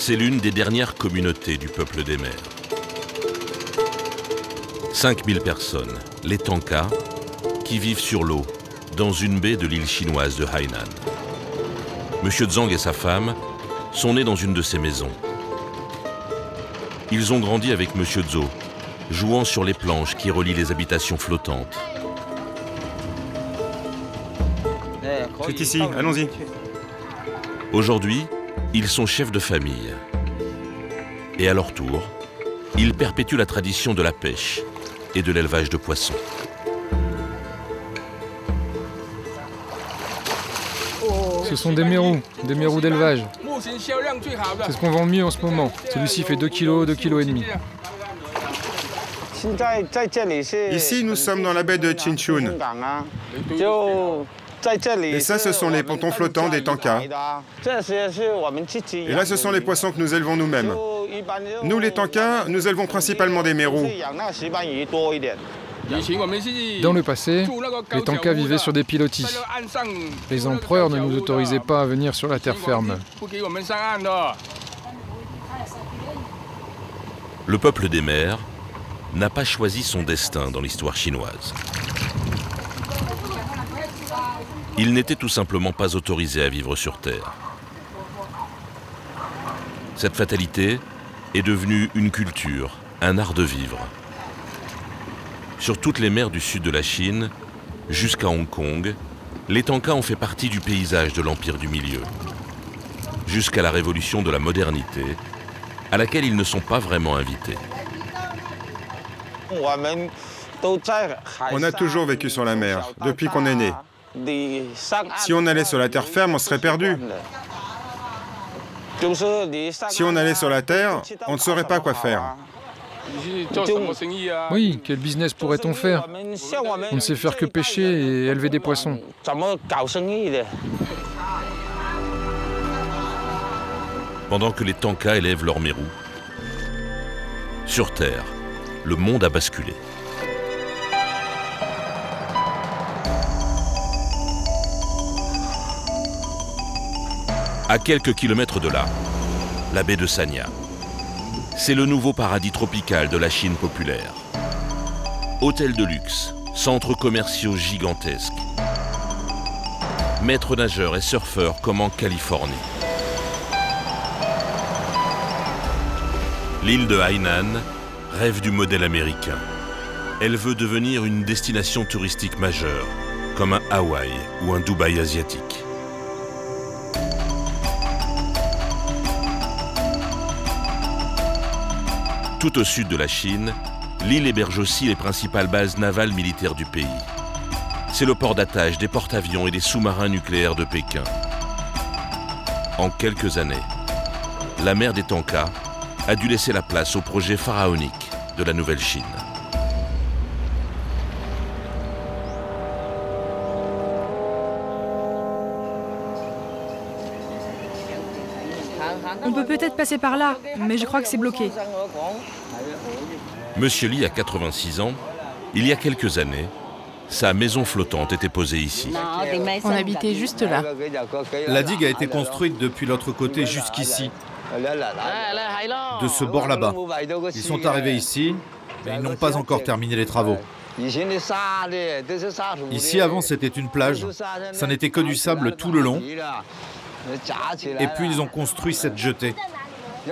C'est l'une des dernières communautés du peuple des mers. 5000 personnes, les Tanka, qui vivent sur l'eau, dans une baie de l'île chinoise de Hainan. Monsieur Zhang et sa femme sont nés dans une de ces maisons. Ils ont grandi avec Monsieur Zhou, jouant sur les planches qui relient les habitations flottantes. C'est ici, allons-y. Aujourd'hui, ils sont chefs de famille. Et à leur tour, ils perpétuent la tradition de la pêche et de l'élevage de poissons. Ce sont des mérous d'élevage. C'est ce qu'on vend mieux en ce moment. Celui-ci fait 2 kg, 2,5 kg. Ici, nous sommes dans la baie de Chinchun. Et ça, ce sont les pontons flottants des Tanka. Et là, ce sont les poissons que nous élevons nous-mêmes. Nous, les Tanka, nous élevons principalement des mérous. Dans le passé, les Tanka vivaient sur des pilotis. Les empereurs ne nous autorisaient pas à venir sur la terre ferme. Le peuple des mers n'a pas choisi son destin dans l'histoire chinoise. Il n'était tout simplement pas autorisé à vivre sur Terre. Cette fatalité est devenue une culture, un art de vivre. Sur toutes les mers du sud de la Chine, jusqu'à Hong Kong, les Tanka ont fait partie du paysage de l'Empire du Milieu. Jusqu'à la révolution de la modernité, à laquelle ils ne sont pas vraiment invités. On a toujours vécu sur la mer, depuis qu'on est né. Si on allait sur la terre ferme, on serait perdu. Si on allait sur la terre, on ne saurait pas quoi faire. Oui, quel business pourrait-on faire? On ne sait faire que pêcher et élever des poissons. Pendant que les Tanka élèvent leurs mérous, sur Terre, le monde a basculé. À quelques kilomètres de là, la baie de Sanya. C'est le nouveau paradis tropical de la Chine populaire. Hôtels de luxe, centres commerciaux gigantesques. Maîtres nageurs et surfeurs comme en Californie. L'île de Hainan rêve du modèle américain. Elle veut devenir une destination touristique majeure, comme un Hawaï ou un Dubaï asiatique. Tout au sud de la Chine, l'île héberge aussi les principales bases navales militaires du pays. C'est le port d'attache des porte-avions et des sous-marins nucléaires de Pékin. En quelques années, la mer des Tanka a dû laisser la place au projet pharaonique de la Nouvelle Chine. On peut peut-être passer par là, mais je crois que c'est bloqué. Monsieur Li a 86 ans. Il y a quelques années, sa maison flottante était posée ici. On habitait juste là. La digue a été construite depuis l'autre côté jusqu'ici, de ce bord là-bas. Ils sont arrivés ici, mais ils n'ont pas encore terminé les travaux. Ici, avant, c'était une plage. Ça n'était que du sable tout le long. Et puis, ils ont construit cette jetée.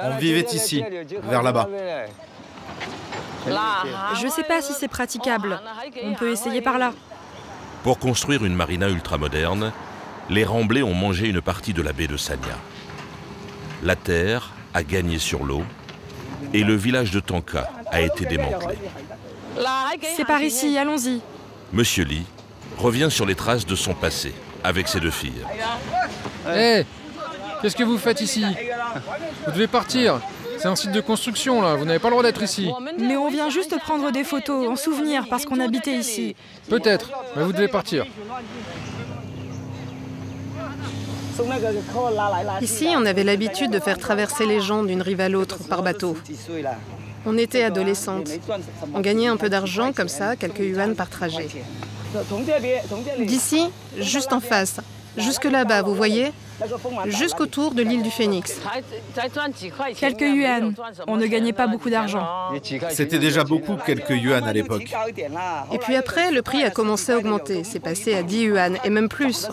On vivait ici, vers là-bas. Je sais pas si c'est praticable. On peut essayer par là. Pour construire une marina ultramoderne, les Remblais ont mangé une partie de la baie de Sanya. La terre a gagné sur l'eau et le village de Tanka a été démantelé. C'est par ici, allons-y. Monsieur Li revient sur les traces de son passé avec ses deux filles. Hé, qu'est-ce que vous faites ici? Vous devez partir. C'est un site de construction, là. Vous n'avez pas le droit d'être ici. Mais on vient juste prendre des photos en souvenir parce qu'on habitait ici. Peut-être, mais vous devez partir. Ici, on avait l'habitude de faire traverser les gens d'une rive à l'autre par bateau. On était adolescentes. On gagnait un peu d'argent, comme ça, quelques yuan par trajet. D'ici, juste en face, jusque là-bas, vous voyez, jusqu'autour de l'île du Phénix. Quelques yuan. On ne gagnait pas beaucoup d'argent. C'était déjà beaucoup, quelques yuan à l'époque. Et puis après, le prix a commencé à augmenter. C'est passé à 10 yuan et même plus.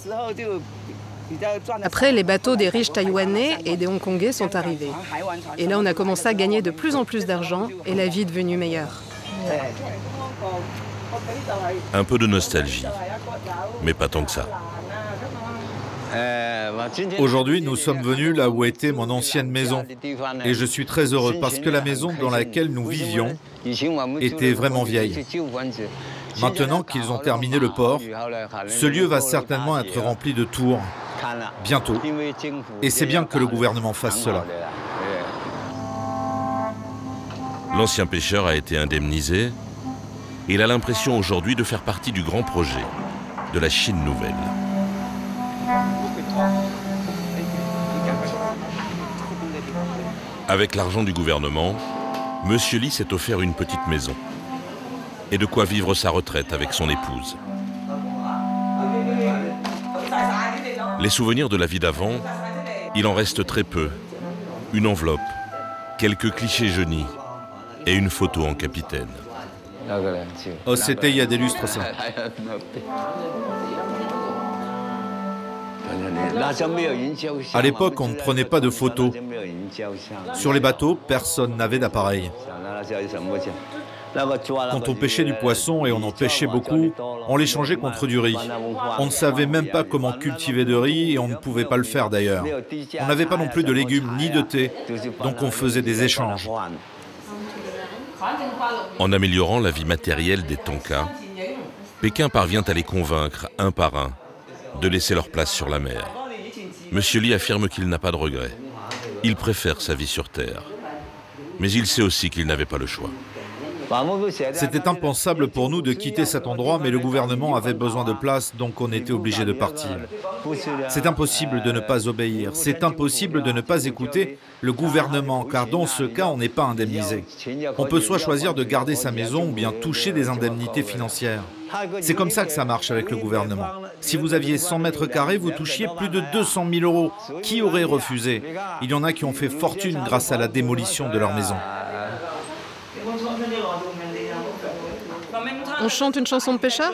Après, les bateaux des riches taïwanais et des hongkongais sont arrivés. Et là, on a commencé à gagner de plus en plus d'argent et la vie est devenue meilleure. Un peu de nostalgie, mais pas tant que ça. Aujourd'hui, nous sommes venus là où était mon ancienne maison. Et je suis très heureux parce que la maison dans laquelle nous vivions était vraiment vieille. Maintenant qu'ils ont terminé le port, ce lieu va certainement être rempli de tours, bientôt. Et c'est bien que le gouvernement fasse cela. L'ancien pêcheur a été indemnisé. Il a l'impression aujourd'hui de faire partie du grand projet de la Chine nouvelle. Avec l'argent du gouvernement, Monsieur Li s'est offert une petite maison et de quoi vivre sa retraite avec son épouse. Les souvenirs de la vie d'avant, il en reste très peu. Une enveloppe, quelques clichés jaunis et une photo en capitaine. Oh, c'était il y a des lustres, ça. À l'époque, on ne prenait pas de photos. Sur les bateaux, personne n'avait d'appareil. Quand on pêchait du poisson, et on en pêchait beaucoup, on l'échangeait contre du riz. On ne savait même pas comment cultiver de riz, et on ne pouvait pas le faire d'ailleurs. On n'avait pas non plus de légumes ni de thé, donc on faisait des échanges. En améliorant la vie matérielle des Tanka, Pékin parvient à les convaincre, un par un, de laisser leur place sur la mer. Monsieur Li affirme qu'il n'a pas de regrets. Il préfère sa vie sur Terre. Mais il sait aussi qu'il n'avait pas le choix. C'était impensable pour nous de quitter cet endroit, mais le gouvernement avait besoin de place, donc on était obligé de partir. C'est impossible de ne pas obéir, c'est impossible de ne pas écouter le gouvernement, car dans ce cas, on n'est pas indemnisé. On peut soit choisir de garder sa maison ou bien toucher des indemnités financières. C'est comme ça que ça marche avec le gouvernement. Si vous aviez 100 mètres carrés, vous touchiez plus de 200 000 €. Qui aurait refusé? Il y en a qui ont fait fortune grâce à la démolition de leur maison. On chante une chanson de pêcheur?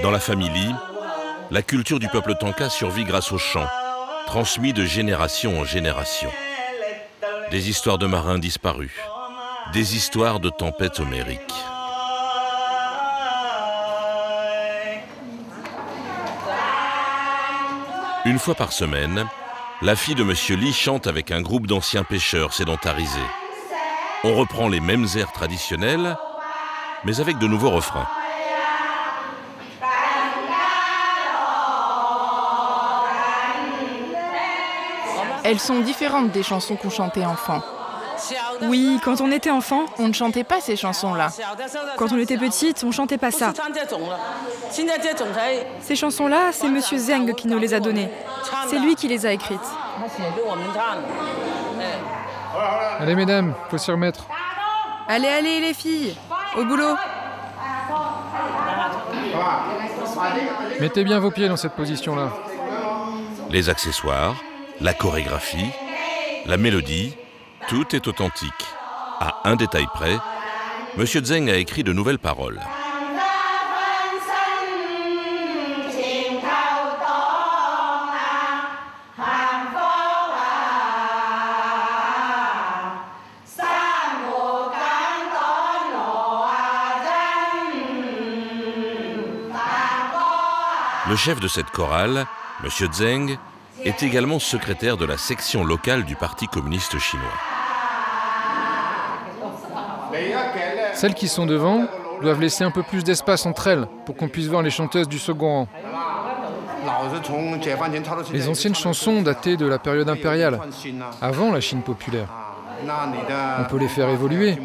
Dans la famille Li, la culture du peuple Tanka survit grâce au chant, transmis de génération en génération. Des histoires de marins disparus, des histoires de tempêtes homériques. Une fois par semaine, la fille de Monsieur Li chante avec un groupe d'anciens pêcheurs sédentarisés. On reprend les mêmes airs traditionnels, mais avec de nouveaux refrains. Elles sont différentes des chansons qu'on chantait enfant. Oui, quand on était enfant, On ne chantait pas ces chansons-là. quand on était petite, on chantait pas ça. Ces chansons-là, c'est Monsieur Zeng qui nous les a données. C'est lui qui les a écrites. Allez mesdames, faut s'y remettre. Allez, allez les filles, au boulot. Mettez bien vos pieds dans cette position-là. Les accessoires, la chorégraphie, la mélodie, tout est authentique. À un détail près, Monsieur Zeng a écrit de nouvelles paroles. Le chef de cette chorale, Monsieur Zeng, est également secrétaire de la section locale du Parti communiste chinois. Celles qui sont devant doivent laisser un peu plus d'espace entre elles pour qu'on puisse voir les chanteuses du second rang. Les anciennes chansons dataient de la période impériale, avant la Chine populaire. On peut les faire évoluer,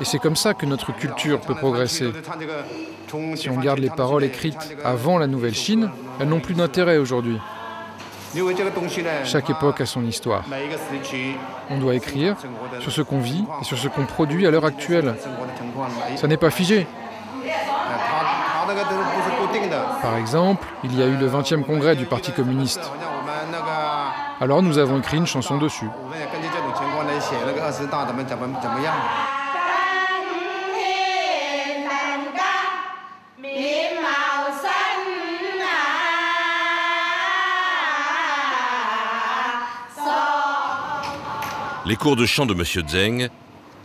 et c'est comme ça que notre culture peut progresser. Si on garde les paroles écrites avant la nouvelle Chine, elles n'ont plus d'intérêt aujourd'hui. Chaque époque a son histoire. On doit écrire sur ce qu'on vit et sur ce qu'on produit à l'heure actuelle. Ça n'est pas figé. Par exemple, il y a eu le 20e congrès du Parti communiste. Alors nous avons écrit une chanson dessus. Les cours de chant de M. Zeng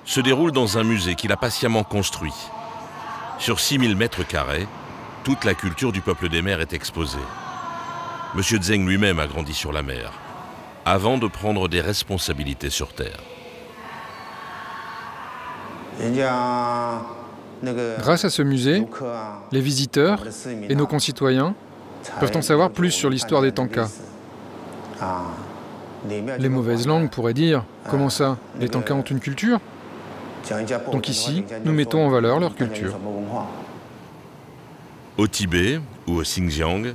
se déroulent dans un musée qu'il a patiemment construit. Sur 6000 mètres carrés, toute la culture du peuple des mers est exposée. M. Zeng lui-même a grandi sur la mer, avant de prendre des responsabilités sur terre. Grâce à ce musée, les visiteurs et nos concitoyens peuvent en savoir plus sur l'histoire des Tanka. Les mauvaises langues pourraient dire « Comment ça? Les Tanka ont une culture ?» Donc ici, nous mettons en valeur leur culture. Au Tibet ou au Xinjiang,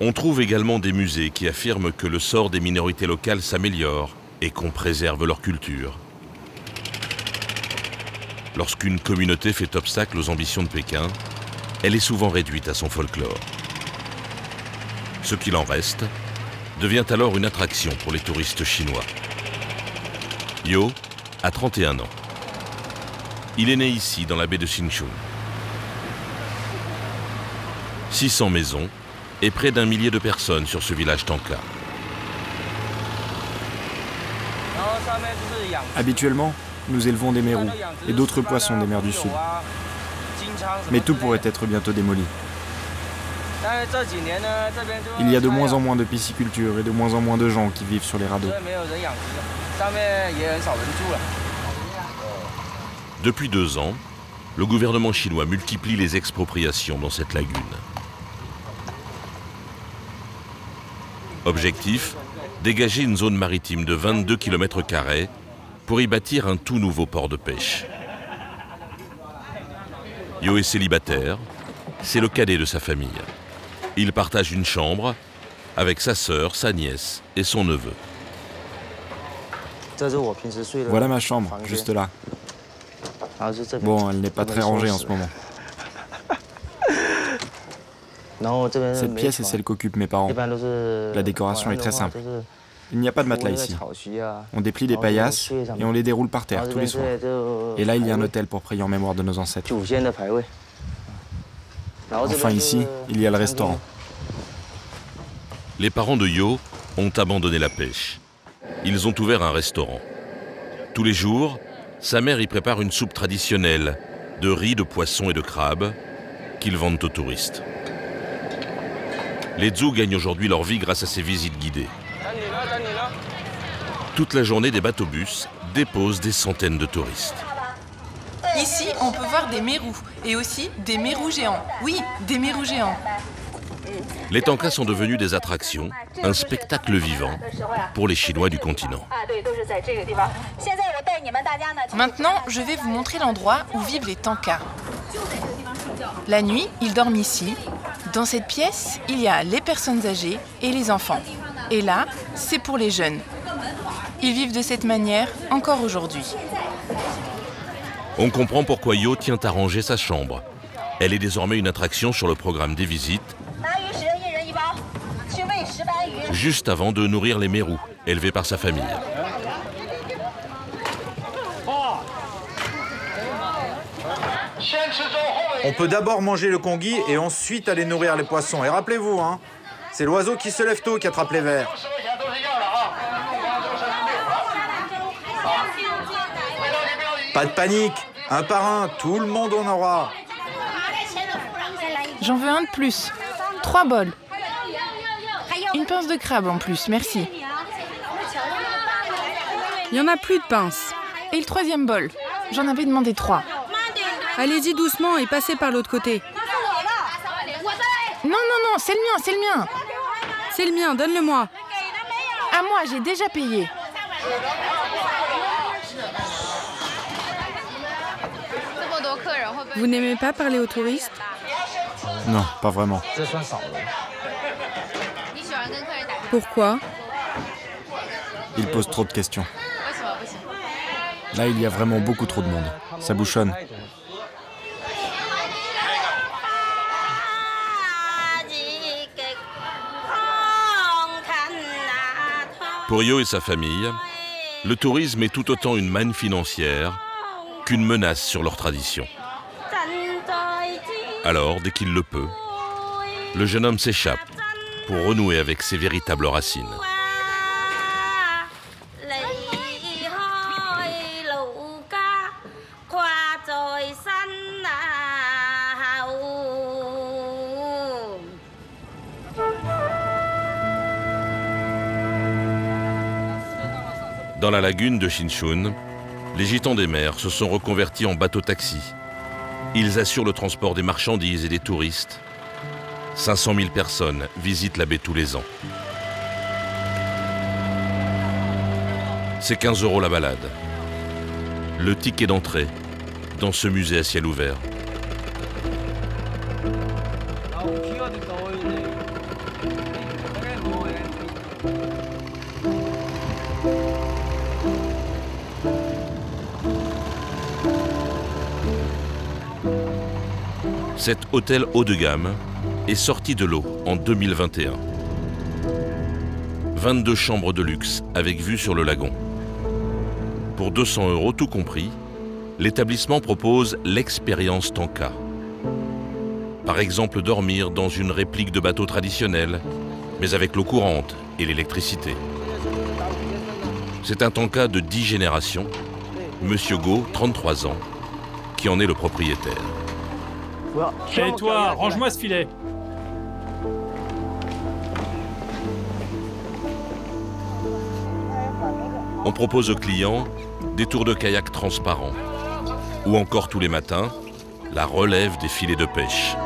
on trouve également des musées qui affirment que le sort des minorités locales s'améliore et qu'on préserve leur culture. Lorsqu'une communauté fait obstacle aux ambitions de Pékin, elle est souvent réduite à son folklore. Ce qu'il en reste devient alors une attraction pour les touristes chinois. Yo a 31 ans. Il est né ici, dans la baie de Xinchun. 600 maisons et près d'1 millier de personnes sur ce village Tanka. Habituellement, nous élevons des mérous et d'autres poissons des mers du Sud. Mais tout pourrait être bientôt démoli. Il y a de moins en moins de pisciculture et de moins en moins de gens qui vivent sur les radeaux. Depuis 2 ans, le gouvernement chinois multiplie les expropriations dans cette lagune. Objectif, dégager une zone maritime de 22 km² pour y bâtir un tout nouveau port de pêche. Yo est célibataire, c'est le cadet de sa famille. Il partage une chambre avec sa sœur, sa nièce et son neveu. Voilà ma chambre, juste là. Bon, elle n'est pas très rangée en ce moment. Cette pièce est celle qu'occupent mes parents. La décoration est très simple. Il n'y a pas de matelas ici. On déplie des paillasses et on les déroule par terre tous les soirs. Et là, il y a un autel pour prier en mémoire de nos ancêtres. Enfin ici, il y a le restaurant. Les parents de Yo ont abandonné la pêche. Ils ont ouvert un restaurant. Tous les jours, sa mère y prépare une soupe traditionnelle de riz, de poisson et de crabe qu'ils vendent aux touristes. Les Zhou gagnent aujourd'hui leur vie grâce à ces visites guidées. Toute la journée, des bateaux-bus déposent des centaines de touristes. Ici, on peut voir des mérous et aussi des mérous géants. Oui, des mérous géants. Les Tankas sont devenus des attractions, un spectacle vivant pour les Chinois du continent. Maintenant, je vais vous montrer l'endroit où vivent les Tankas. La nuit, ils dorment ici. Dans cette pièce, il y a les personnes âgées et les enfants. Et là, c'est pour les jeunes. Ils vivent de cette manière encore aujourd'hui. On comprend pourquoi Yo tient à ranger sa chambre. Elle est désormais une attraction sur le programme des visites, juste avant de nourrir les mérous, élevés par sa famille. On peut d'abord manger le congui et ensuite aller nourrir les poissons. Et rappelez-vous, hein, c'est l'oiseau qui se lève tôt qui attrape les vers. Pas de panique, un par un, tout le monde en aura. J'en veux un de plus. 3 bols. Une pince de crabe en plus, merci. Il n'y en a plus de pinces. Et le 3e bol. J'en avais demandé 3. Allez-y doucement et passez par l'autre côté. Non, non, non, c'est le mien, c'est le mien. C'est le mien, donne-le-moi. À moi, j'ai déjà payé. Vous n'aimez pas parler aux touristes? Non, pas vraiment. Pourquoi? Il pose trop de questions. Là, il y a vraiment beaucoup trop de monde. Ça bouchonne. Pour Yo et sa famille, le tourisme est tout autant une manne financière qu'une menace sur leur tradition. Alors, dès qu'il le peut, le jeune homme s'échappe pour renouer avec ses véritables racines. Dans la lagune de Shinchun, les gitans des mers se sont reconvertis en bateaux-taxis. Ils assurent le transport des marchandises et des touristes. 500 000 personnes visitent la baie tous les ans. C'est 15 € la balade. Le ticket d'entrée dans ce musée à ciel ouvert. Cet hôtel haut de gamme est sorti de l'eau en 2021. 22 chambres de luxe avec vue sur le lagon. Pour 200 € tout compris, l'établissement propose l'expérience Tanka. Par exemple, dormir dans une réplique de bateau traditionnel, mais avec l'eau courante et l'électricité. C'est un Tanka de 10 générations, Monsieur Go, 33 ans, qui en est le propriétaire. Et toi, range-moi ce filet. On propose aux clients des tours de kayak transparents ou encore tous les matins, la relève des filets de pêche.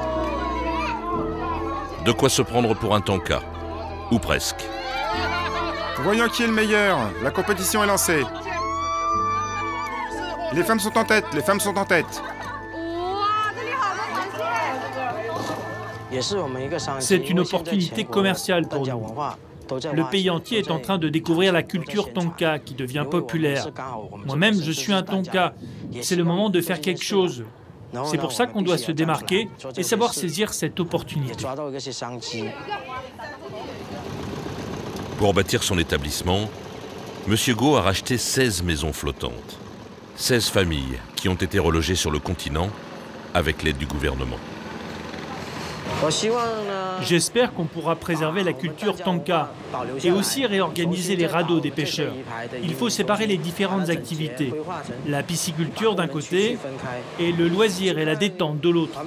De quoi se prendre pour un Tanka, ou presque. Voyons qui est le meilleur. La compétition est lancée. Les femmes sont en tête, les femmes sont en tête. C'est une opportunité commerciale pour nous. Le pays entier est en train de découvrir la culture Tanka qui devient populaire. Moi-même, je suis un Tanka. C'est le moment de faire quelque chose. C'est pour ça qu'on doit se démarquer et savoir saisir cette opportunité. Pour bâtir son établissement, Monsieur Go a racheté 16 maisons flottantes. 16 familles qui ont été relogées sur le continent avec l'aide du gouvernement. J'espère qu'on pourra préserver la culture Tanka et aussi réorganiser les radeaux des pêcheurs. Il faut séparer les différentes activités. La pisciculture d'un côté et le loisir et la détente de l'autre.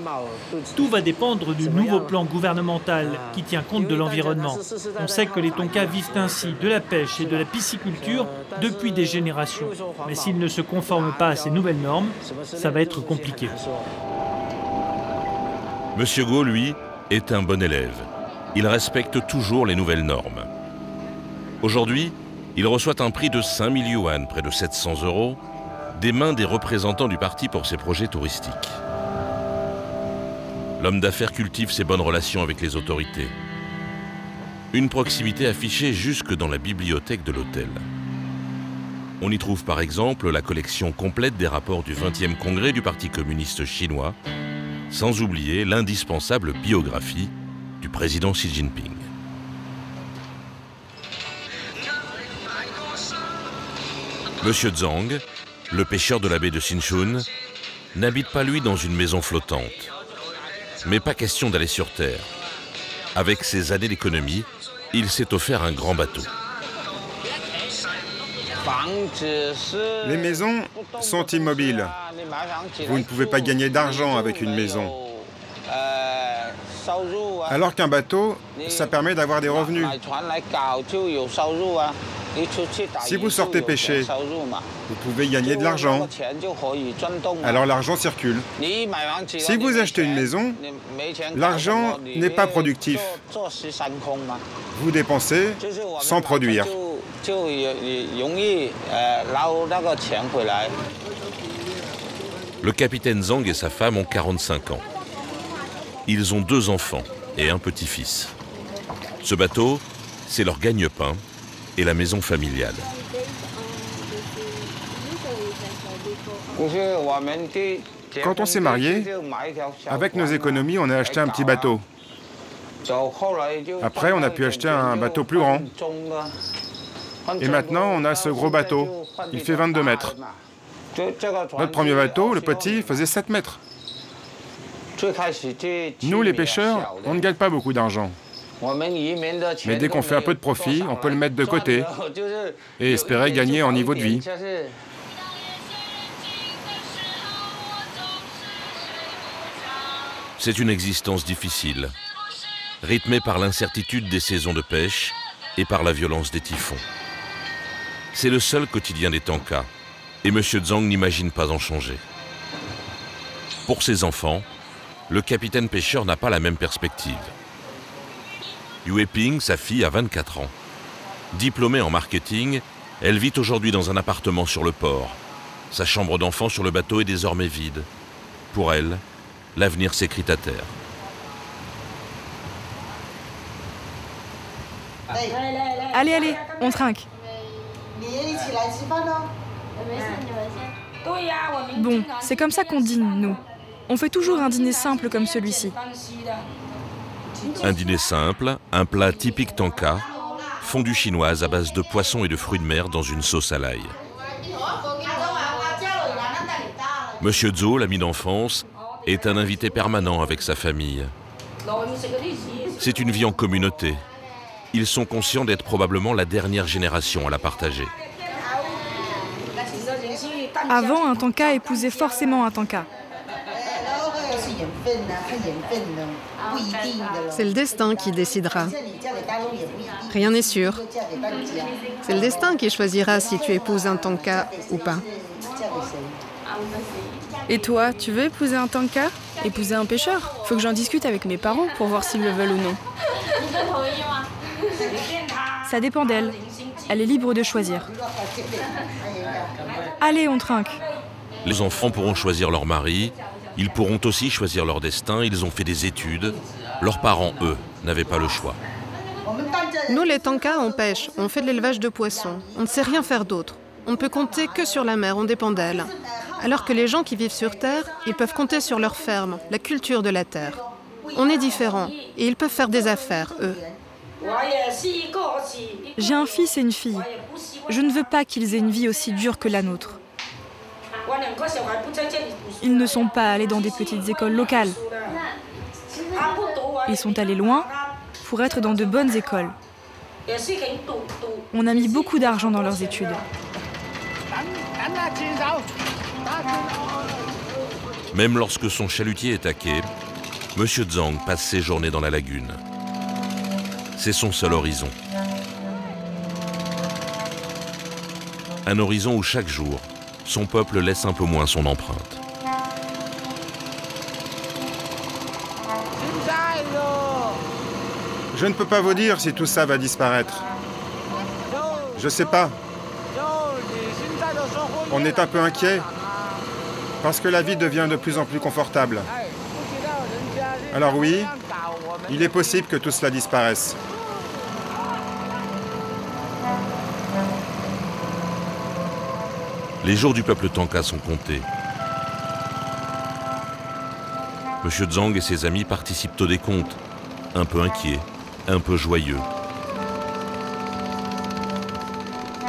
Tout va dépendre du nouveau plan gouvernemental qui tient compte de l'environnement. On sait que les Tonkas vivent ainsi de la pêche et de la pisciculture depuis des générations. Mais s'ils ne se conforment pas à ces nouvelles normes, ça va être compliqué. Monsieur Go, lui, est un bon élève. Il respecte toujours les nouvelles normes. Aujourd'hui, il reçoit un prix de 5 000 yuan, près de 700 €, des mains des représentants du parti pour ses projets touristiques. L'homme d'affaires cultive ses bonnes relations avec les autorités. Une proximité affichée jusque dans la bibliothèque de l'hôtel. On y trouve par exemple la collection complète des rapports du 20e congrès du Parti communiste chinois, sans oublier l'indispensable biographie du président Xi Jinping. Monsieur Zhang, le pêcheur de la baie de Shinchun, n'habite pas lui dans une maison flottante. Mais pas question d'aller sur terre. Avec ses années d'économie, il s'est offert un grand bateau. Les maisons sont immobiles. Vous ne pouvez pas gagner d'argent avec une maison. Alors qu'un bateau, ça permet d'avoir des revenus. Si vous sortez pêcher, vous pouvez gagner de l'argent. Alors l'argent circule. Si vous achetez une maison, l'argent n'est pas productif. Vous dépensez sans produire. Le capitaine Zhang et sa femme ont 45 ans. Ils ont 2 enfants et un petit-fils. Ce bateau, c'est leur gagne-pain et la maison familiale. Quand on s'est mariés, avec nos économies, on a acheté un petit bateau. Après, on a pu acheter un bateau plus grand. Et maintenant, on a ce gros bateau. Il fait 22 mètres. Notre premier bateau, le petit, faisait 7 mètres. Nous, les pêcheurs, on ne gagne pas beaucoup d'argent. Mais dès qu'on fait un peu de profit, on peut le mettre de côté et espérer gagner en niveau de vie. C'est une existence difficile, rythmée par l'incertitude des saisons de pêche et par la violence des typhons. C'est le seul quotidien des Tanka, et M. Zhang n'imagine pas en changer. Pour ses enfants, le capitaine pêcheur n'a pas la même perspective. Yue Ping, sa fille, a 24 ans. Diplômée en marketing, elle vit aujourd'hui dans un appartement sur le port. Sa chambre d'enfant sur le bateau est désormais vide. Pour elle, l'avenir s'écrit à terre. Allez, allez, on trinque. Bon, c'est comme ça qu'on dîne, nous. On fait toujours un dîner simple comme celui-ci. Un dîner simple, un plat typique Tanka, fondue chinoise à base de poissons et de fruits de mer dans une sauce à l'ail. Monsieur Zhou, l'ami d'enfance, est un invité permanent avec sa famille. C'est une vie en communauté. Ils sont conscients d'être probablement la dernière génération à la partager. Avant, un Tanka épousait forcément un Tanka. C'est le destin qui décidera. Rien n'est sûr. C'est le destin qui choisira si tu épouses un Tanka ou pas. Et toi, tu veux épouser un Tanka? Épouser un pêcheur? Faut que j'en discute avec mes parents pour voir s'ils le veulent ou non. Ça dépend d'elle. Elle est libre de choisir. Allez, on trinque. Les enfants pourront choisir leur mari, ils pourront aussi choisir leur destin, ils ont fait des études. Leurs parents, eux, n'avaient pas le choix. Nous, les Tanka, on pêche, on fait de l'élevage de poissons. On ne sait rien faire d'autre. On ne peut compter que sur la mer, on dépend d'elle. Alors que les gens qui vivent sur Terre, ils peuvent compter sur leur ferme, la culture de la Terre. On est différents et ils peuvent faire des affaires, eux. J'ai un fils et une fille. Je ne veux pas qu'ils aient une vie aussi dure que la nôtre. Ils ne sont pas allés dans des petites écoles locales. Ils sont allés loin pour être dans de bonnes écoles. On a mis beaucoup d'argent dans leurs études. Même lorsque son chalutier est taqué, M. Zhang passe ses journées dans la lagune. C'est son seul horizon. Un horizon où chaque jour, son peuple laisse un peu moins son empreinte. Je ne peux pas vous dire si tout ça va disparaître. Je sais pas. On est un peu inquiet parce que la vie devient de plus en plus confortable. Alors oui, il est possible que tout cela disparaisse. Les jours du peuple Tanka sont comptés. M. Zhang et ses amis participent au décompte, un peu inquiets, un peu joyeux.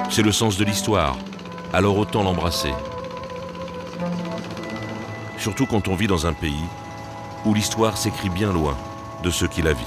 C'est le sens de l'histoire, alors autant l'embrasser. Surtout quand on vit dans un pays où l'histoire s'écrit bien loin de ceux qui la vivent.